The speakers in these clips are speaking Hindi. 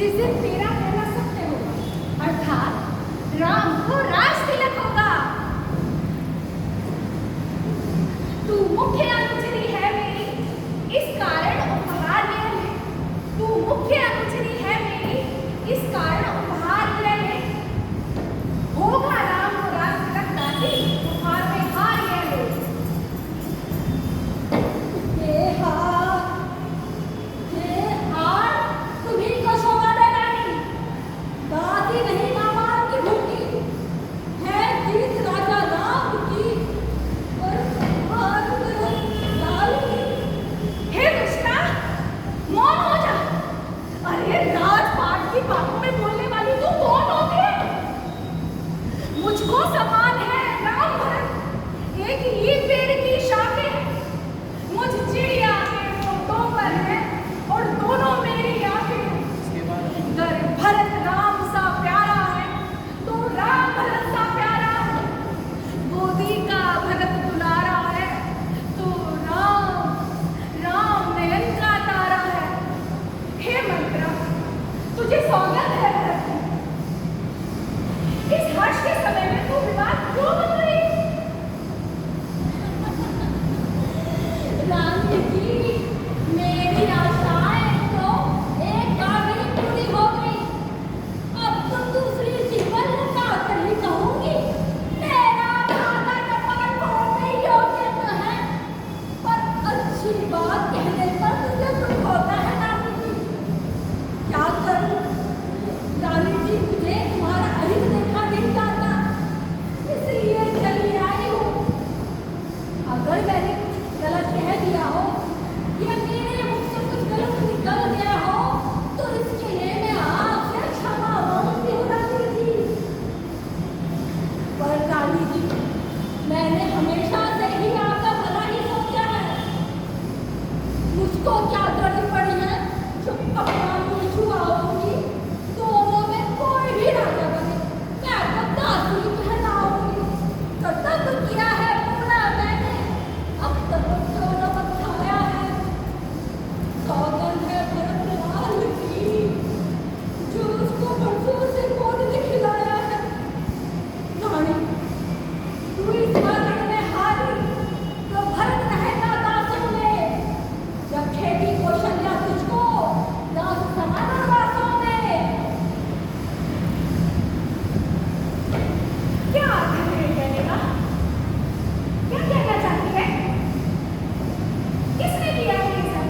जिस दिन तेरा कहना सत्य होगा, अर्थात राम को राज तिलक होगा। तू मुख्य अनुचरी है मेरी, इस कारण उपहार ले ले। तू मुख्य अनुचरी है मेरी, इस कारण उपहार ले ले। होगा राम को राज तिलक दासी, उपहार में हार ले ले। मुझको समान है राम भरत, एक ही पेड़ की शाखें हैं। मुझ चिड़िया के वो दो पर है और दोनों मेरी आंखें हैं। अगर भरत राम सा प्यारा है तो राम भरत सा प्यारा है। गोदी का भरत दुलारा है तो राम नयन का तारा है। हे मंत्रा, तुझे सौगंध है भरत की। इस हर्ष के समय में तू विवाद क्यों बन रही? रानी जी, मेरी आशाएं तो एक बार ही पूरी हो गई। अब तो दूसरी जीवन लगा कर ही कहूंगी। मेरा दादा कपाल फोड़ने योग्य तो है, पर अच्छी बात कहने पर मुझे दुख होता है रानी जी। क्या करूं रानी जी, मुझे तुम्हारा अहित देखा नहीं जाता, इसलिए चली आई हूँ। अगर मैंने कुछ गलत कह दिया हो या मेरे मुख से कुछ गलत निकल गया हो तो इसके लिए मैं आपसे क्षमा मांगती हूँ रानी जी। पर रानी जी, मैंने हमेशा से ही आपका भला ही सोचा है। मुझको क्या गलती पड़ी है जो अपना मुँह छुआऊंगी? दोनों में कोई भी राजा बने, मैं तो दासी कहलाऊंगी। कर्तव्य किया है पूरा मैंने, अब तक दोनों बचाया है। सौगंध है भरत लाल की, जो उसको बरसों से गोद में खिलाया है। रानी, तू इस बात में हारी तो भरत रहेगा दासों में। जब खेती कौशल्या तुझको दास समान दासों में। क्या अर्थ है तेरे कहने का? क्या कहना चाहती है? किसने किया है ये सब?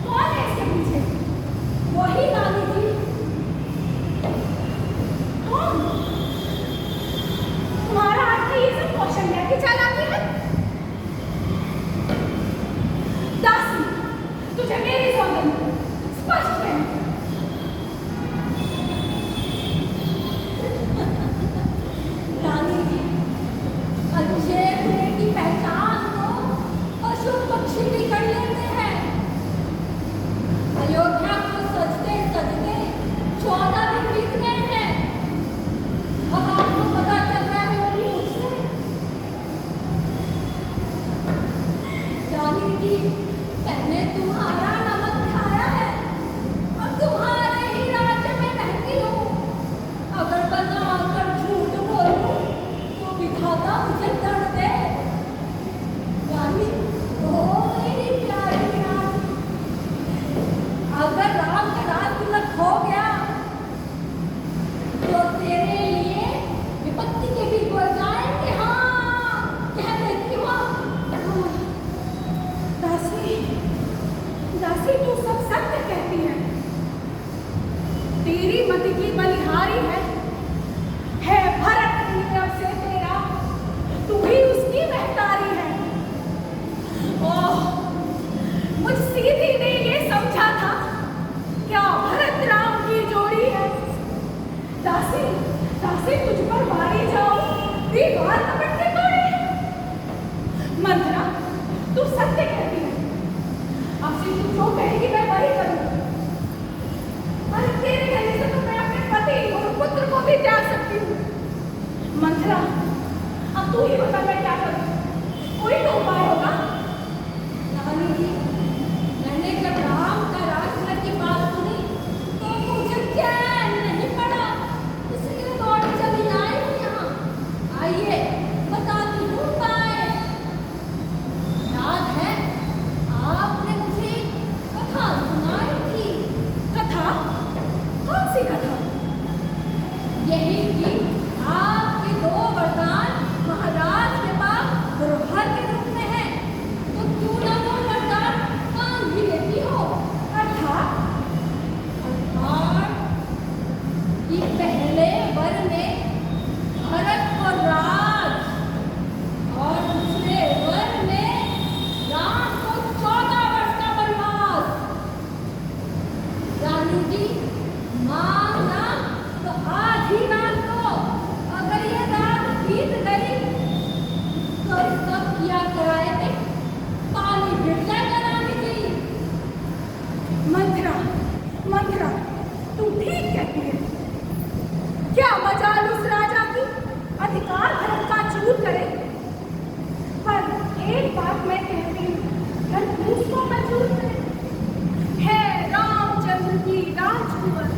कौन है इसके पीछे? वही रानी जी। कौन? तुम्हारा अर्थ है ये सब कौशल्या की चालाकी है? दासी, तुझे मेरी सौगंध स्पष्ट है। रानी जी, अच्छे बुरे की पहचान तो पशु पक्षी भी कर लेते हैं। अयोध्या को सजते सजते 14 दिन बीत गए हैं। अब आपको पता चल रहा है मेरी मुझसे। रानी जी, मैंने तुम्हारा नमक खाया है और तुम्हारे ही राज्य में रहती हूँ। अगर बना कर झूठ बोलूं तो विधाता मुझे दंड दे। रानी, ओ मेरी प्यारी रानी, अगर राम का राज तिलक हो गया तो तेरे लिए विपत्ति के भी बोल जाएंगे। हाँ, कह देती हूँ। दासी, दासी तू सब सत्य कहती है। तेरी मति की बलिहारी है भरत नीरव से तेरा, तू ही उसकी महतारी है। ओह, मुझ सीधी ने ये समझा था क्या भरत राम की जोड़ी है। दासी, दासी तुझ पर मारी जाओ, दीवार लपट के तोड़ी। मंत्रा, तू सत्य कहती है। अब से तू जो कहेगी मैं वही करूंगी। अरे तेरे कहने से तो मैं अपने पति और पुत्र को भी त्याग सकती हूँ। मंत्रा, अब तू ही बता मैं क्या करूँ? कोई तो उपाय होगा। रानी जी, मैंने जब राम का राज तिलक की बात सुनी तो मुझे क्या तुम्हें कहती हूँ, हर दूसरों का झूठ है रामचंद्र की राजकुमार